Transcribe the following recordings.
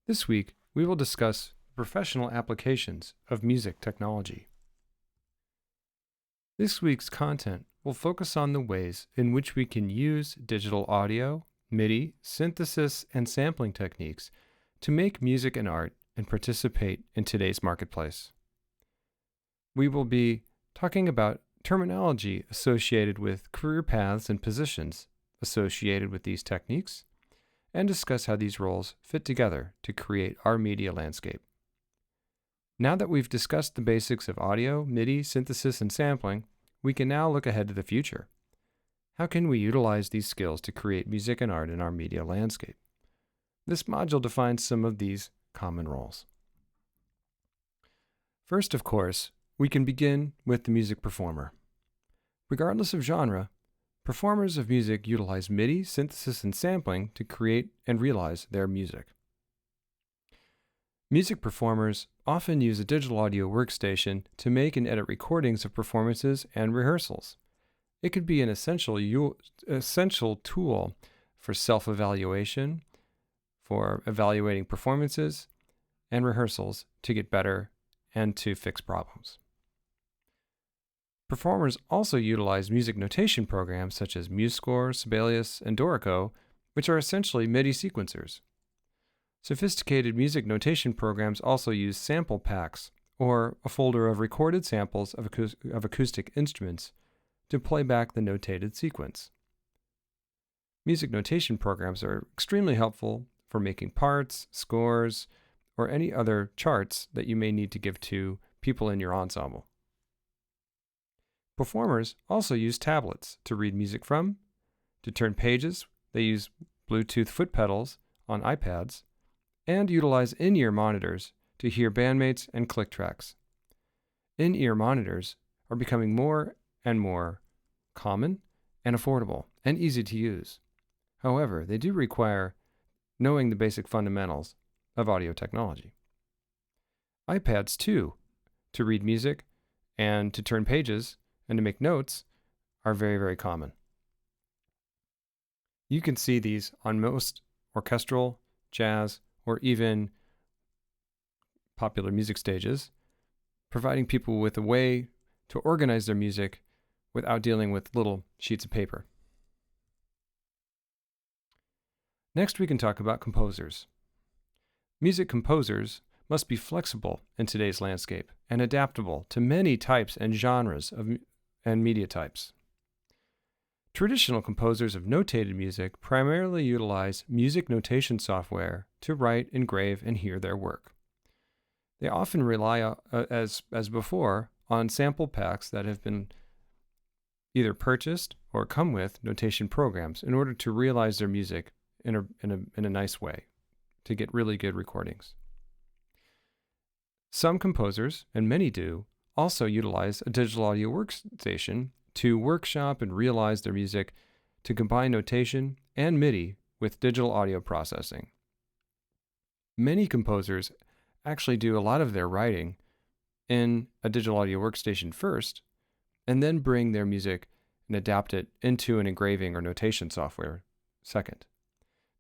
This week, we will discuss professional applications of music technology. This week's content will focus on the ways in which we can use digital audio, MIDI, synthesis, and sampling techniques to make music and art and participate in today's marketplace. We will be talking about terminology associated with career paths and positions associated with these techniques, and discuss how these roles fit together to create our media landscape. Now that we've discussed the basics of audio, MIDI, synthesis, and sampling, we can now look ahead to the future. How can we utilize these skills to create music and art in our media landscape? This module defines some of these common roles. First, of course, we can begin with the music performer. Regardless of genre, performers of music utilize MIDI, synthesis, and sampling to create and realize their music. Music performers often use a digital audio workstation to make and edit recordings of performances and rehearsals. It could be an essential tool for self-evaluation, for evaluating performances and rehearsals to get better and to fix problems. Performers also utilize music notation programs such as MUS, Sibelius, and Dorico, which are essentially MIDI sequencers. Sophisticated music notation programs also use sample packs, or a folder of recorded samples of acoustic instruments, to play back the notated sequence. Music notation programs are extremely helpful for making parts, scores, or any other charts that you may need to give to people in your ensemble. Performers also use tablets to read music from. To turn pages, they use Bluetooth foot pedals on iPads and utilize in-ear monitors to hear bandmates and click tracks. In-ear monitors are becoming more and more common and affordable and easy to use. However, they do require knowing the basic fundamentals of audio technology. iPads, too, to read music and to turn pages and to make notes are very, very common. You can see these on most orchestral, jazz, or even popular music stages, providing people with a way to organize their music without dealing with little sheets of paper. Next, we can talk about composers. Music composers must be flexible in today's landscape and adaptable to many types and genres and media types. Traditional composers of notated music primarily utilize music notation software to write, engrave, and hear their work. They often rely, as before, on sample packs that have been either purchased or come with notation programs in order to realize their music in a nice way, to get really good recordings. Some composers, and many do, also utilize a digital audio workstation to workshop and realize their music to combine notation and MIDI with digital audio processing. Many composers actually do a lot of their writing in a digital audio workstation first, and then bring their music and adapt it into an engraving or notation software second.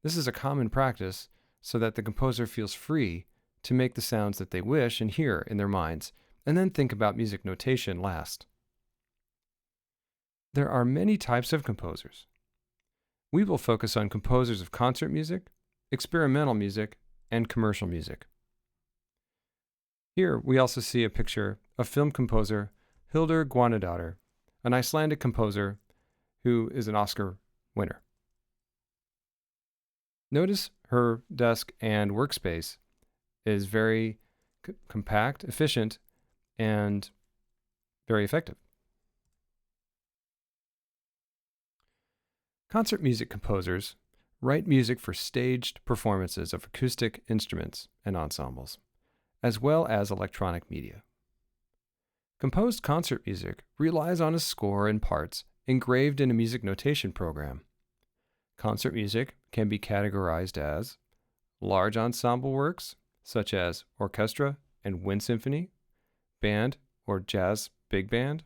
This is a common practice so that the composer feels free to make the sounds that they wish and hear in their minds, and then think about music notation last. There are many types of composers. We will focus on composers of concert music, experimental music, and commercial music. Here we also see a picture of film composer Hildur Guðnadóttir, an Icelandic composer who is an Oscar winner. Notice her desk and workspace is very compact, efficient, and very effective. Concert music composers write music for staged performances of acoustic instruments and ensembles, as well as electronic media. Composed concert music relies on a score and parts engraved in a music notation program. Concert music can be categorized as large ensemble works, such as orchestra and wind symphony, band or jazz big band,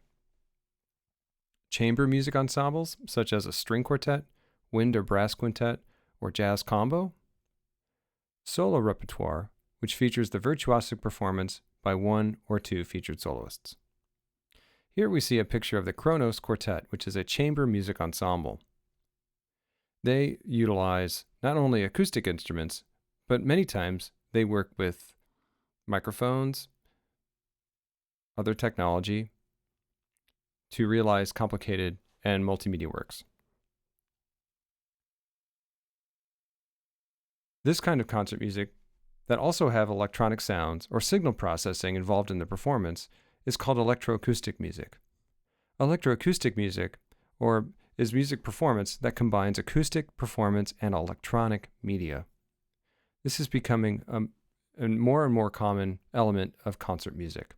chamber music ensembles, such as a string quartet, wind or brass quintet, or jazz combo, solo repertoire, which features the virtuosic performance by one or two featured soloists. Here we see a picture of the Kronos Quartet, which is a chamber music ensemble. They utilize not only acoustic instruments, but many times they work with microphones, other technology, to realize complicated and multimedia works. This kind of concert music that also have electronic sounds or signal processing involved in the performance is called electroacoustic music. Electroacoustic music, or is music performance that combines acoustic, performance, and electronic media. This is becoming a more and more common element of concert music.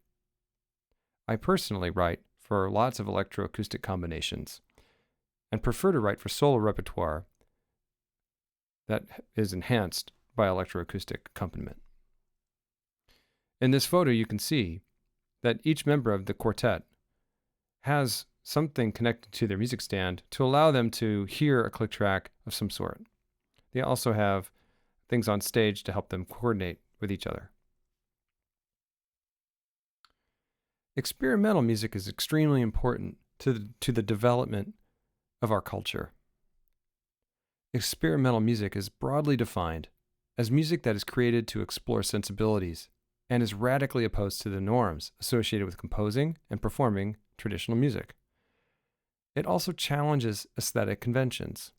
I personally write for lots of electroacoustic combinations and prefer to write for solo repertoire that is enhanced by electroacoustic accompaniment. In this photo, you can see that each member of the quartet has something connected to their music stand to allow them to hear a click track of some sort. They also have things on stage to help them coordinate with each other. Experimental music is extremely important to the development of our culture. Experimental music is broadly defined as music that is created to explore sensibilities and is radically opposed to the norms associated with composing and performing traditional music. It also challenges aesthetic conventions.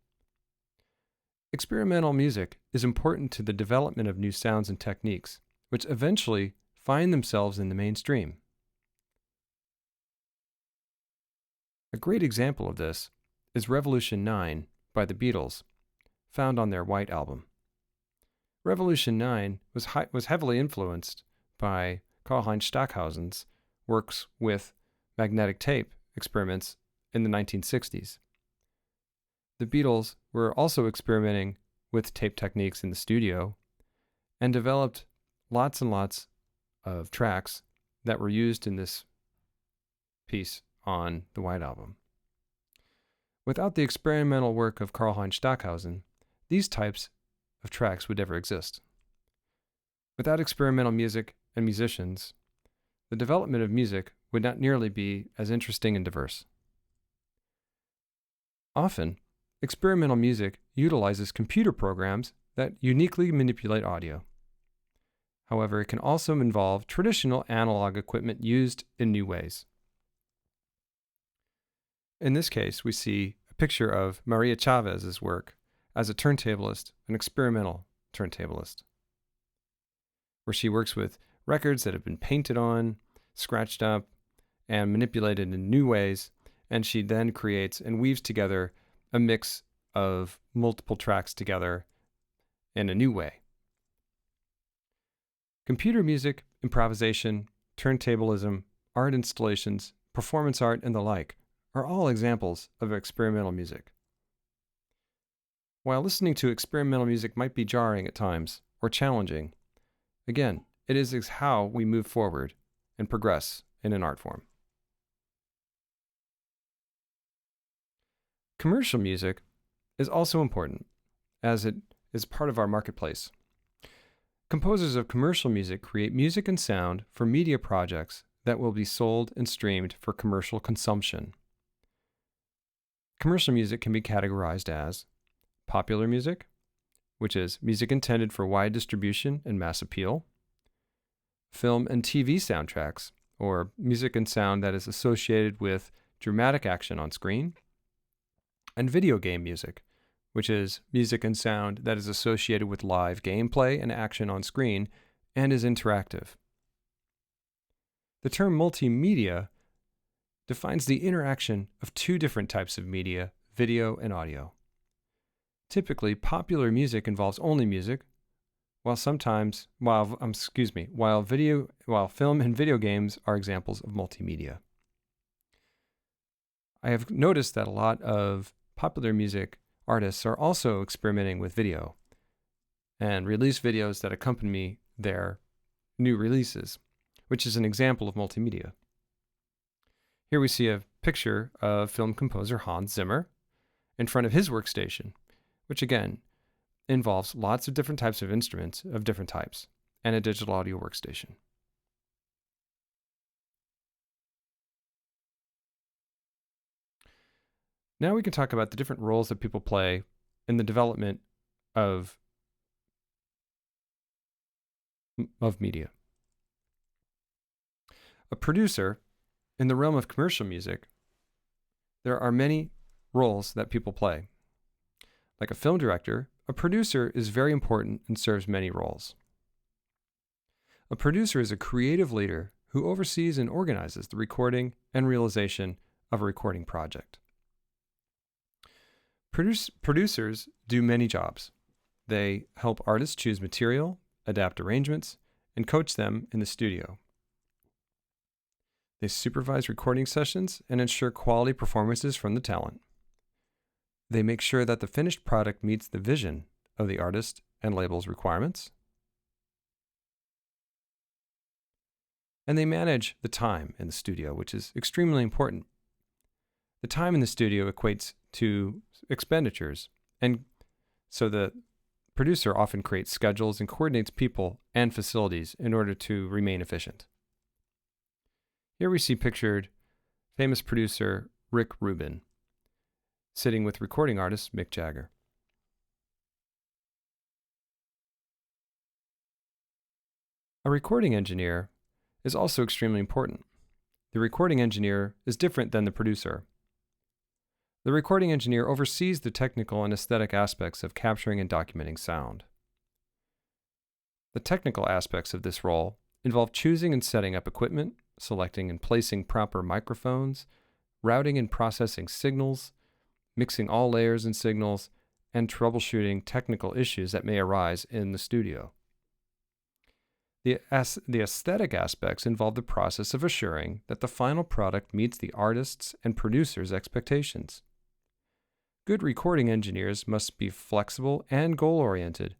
Experimental music is important to the development of new sounds and techniques, which eventually find themselves in the mainstream. A great example of this is Revolution 9 by the Beatles, found on their White Album. Revolution 9 was heavily influenced by Karlheinz Stockhausen's works with magnetic tape experiments in the 1960s. The Beatles were also experimenting with tape techniques in the studio and developed lots and lots of tracks that were used in this piece on the White Album. Without the experimental work of Karlheinz Stockhausen, these types of tracks would never exist. Without experimental music and musicians, the development of music would not nearly be as interesting and diverse. Often, experimental music utilizes computer programs that uniquely manipulate audio. However, it can also involve traditional analog equipment used in new ways. In this case, we see a picture of Maria Chavez's work as a turntablist, an experimental turntablist, where she works with records that have been painted on, scratched up, and manipulated in new ways, and she then creates and weaves together a mix of multiple tracks together in a new way. Computer music, improvisation, turntablism, art installations, performance art, and the like are all examples of experimental music. While listening to experimental music might be jarring at times or challenging, again, it is how we move forward and progress in an art form. Commercial music is also important, as it is part of our marketplace. Composers of commercial music create music and sound for media projects that will be sold and streamed for commercial consumption. Commercial music can be categorized as popular music, which is music intended for wide distribution and mass appeal, film and TV soundtracks, or music and sound that is associated with dramatic action on screen, and video game music, which is music and sound that is associated with live gameplay and action on screen and is interactive. The term multimedia defines the interaction of two different types of media, video and audio. Typically, popular music involves only music, while film and video games are examples of multimedia. I have noticed that a lot of popular music artists are also experimenting with video and release videos that accompany their new releases, which is an example of multimedia. Here we see a picture of film composer Hans Zimmer in front of his workstation, which again involves lots of different types of instruments of different types and a digital audio workstation. Now we can talk about the different roles that people play in the development of media. A producer, in the realm of commercial music, there are many roles that people play. Like a film director, a producer is very important and serves many roles. A producer is a creative leader who oversees and organizes the recording and realization of a recording project. Producers do many jobs. They help artists choose material, adapt arrangements, and coach them in the studio. They supervise recording sessions and ensure quality performances from the talent. They make sure that the finished product meets the vision of the artist and label's requirements. And they manage the time in the studio, which is extremely important. The time in the studio equates to expenditures, and so the producer often creates schedules and coordinates people and facilities in order to remain efficient. Here we see pictured famous producer Rick Rubin sitting with recording artist Mick Jagger. A recording engineer is also extremely important. The recording engineer is different than the producer. The recording engineer oversees the technical and aesthetic aspects of capturing and documenting sound. The technical aspects of this role involve choosing and setting up equipment, selecting and placing proper microphones, routing and processing signals, mixing all layers and signals, and troubleshooting technical issues that may arise in the studio. The aesthetic aspects involve the process of assuring that the final product meets the artist's and producer's expectations. Good recording engineers must be flexible and goal-oriented,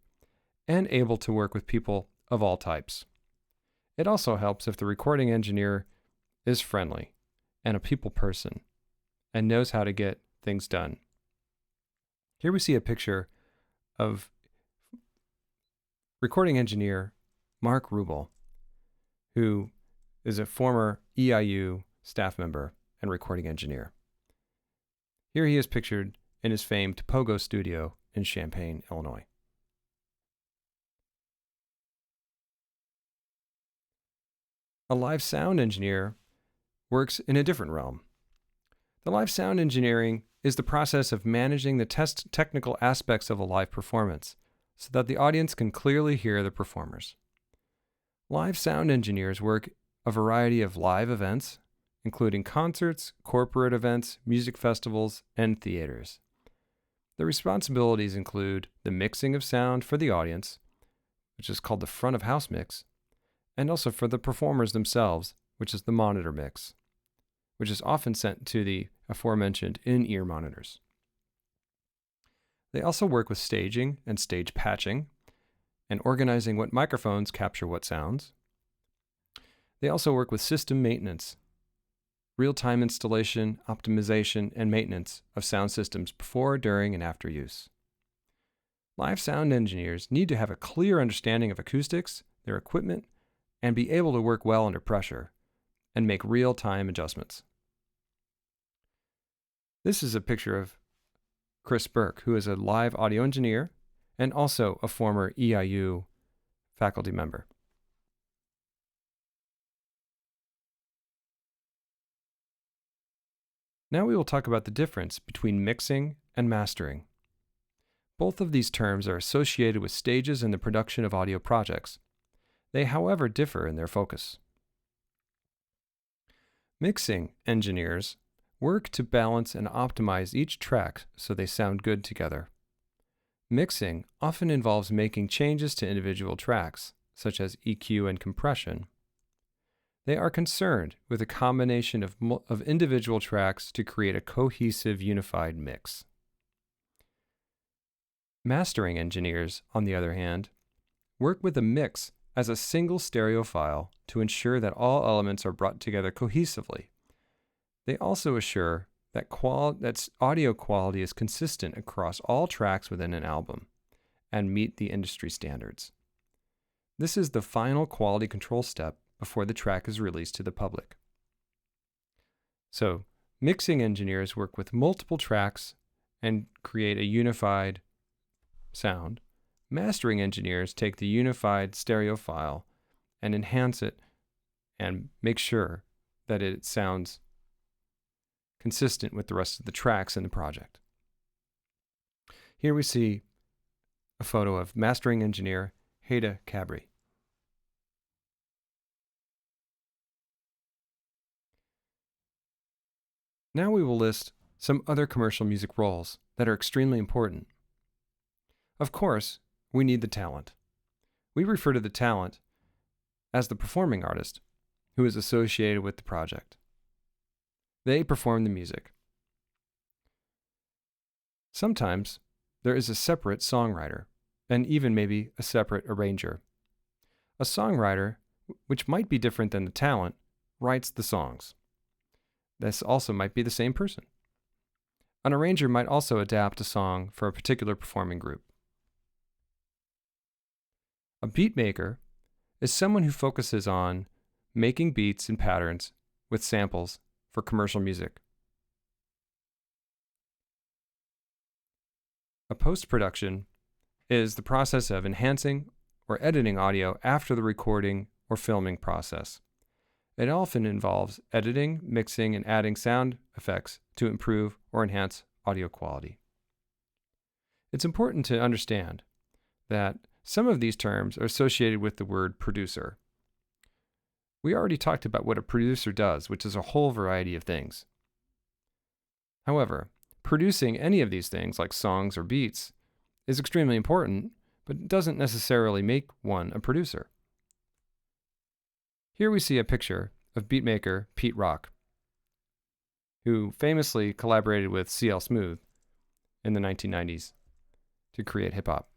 and able to work with people of all types. It also helps if the recording engineer is friendly and a people person and knows how to get things done. Here we see a picture of recording engineer Mark Rubel, who is a former EIU staff member and recording engineer. Here he is pictured in his famed Pogo studio in Champaign, Illinois. A live sound engineer works in a different realm. The live sound engineering is the process of managing the technical aspects of a live performance so that the audience can clearly hear the performers. Live sound engineers work a variety of live events, including concerts, corporate events, music festivals, and theaters. The responsibilities include the mixing of sound for the audience, which is called the front of house mix, and also for the performers themselves, which is the monitor mix, which is often sent to the aforementioned in-ear monitors. They also work with staging and stage patching and organizing what microphones capture what sounds. They also work with system maintenance, real-time installation, optimization, and maintenance of sound systems before, during, and after use. Live sound engineers need to have a clear understanding of acoustics, their equipment, and be able to work well under pressure and make real-time adjustments. This is a picture of Chris Burke, who is a live audio engineer and also a former EIU faculty member. Now we will talk about the difference between mixing and mastering. Both of these terms are associated with stages in the production of audio projects. They, however, differ in their focus. Mixing engineers work to balance and optimize each track so they sound good together. Mixing often involves making changes to individual tracks, such as EQ and compression. They are concerned with a combination of individual tracks to create a cohesive, unified mix. Mastering engineers, on the other hand, work with a mix as a single stereo file to ensure that all elements are brought together cohesively. They also assure that audio quality is consistent across all tracks within an album, and meet the industry standards. This is the final quality control step before the track is released to the public. So, mixing engineers work with multiple tracks and create a unified sound. Mastering engineers take the unified stereo file and enhance it and make sure that it sounds consistent with the rest of the tracks in the project. Here we see a photo of mastering engineer Heda Cabri. Now we will list some other commercial music roles that are extremely important. Of course, we need the talent. We refer to the talent as the performing artist who is associated with the project. They perform the music. Sometimes there is a separate songwriter and even maybe a separate arranger. A songwriter, which might be different than the talent, writes the songs. This also might be the same person. An arranger might also adapt a song for a particular performing group. A beat maker is someone who focuses on making beats and patterns with samples for commercial music. A post-production is the process of enhancing or editing audio after the recording or filming process. It often involves editing, mixing, and adding sound effects to improve or enhance audio quality. It's important to understand that some of these terms are associated with the word producer. We already talked about what a producer does, which is a whole variety of things. However, producing any of these things, like songs or beats, is extremely important, but doesn't necessarily make one a producer. Here we see a picture of beatmaker Pete Rock, who famously collaborated with CL Smooth in the 1990s to create hip-hop.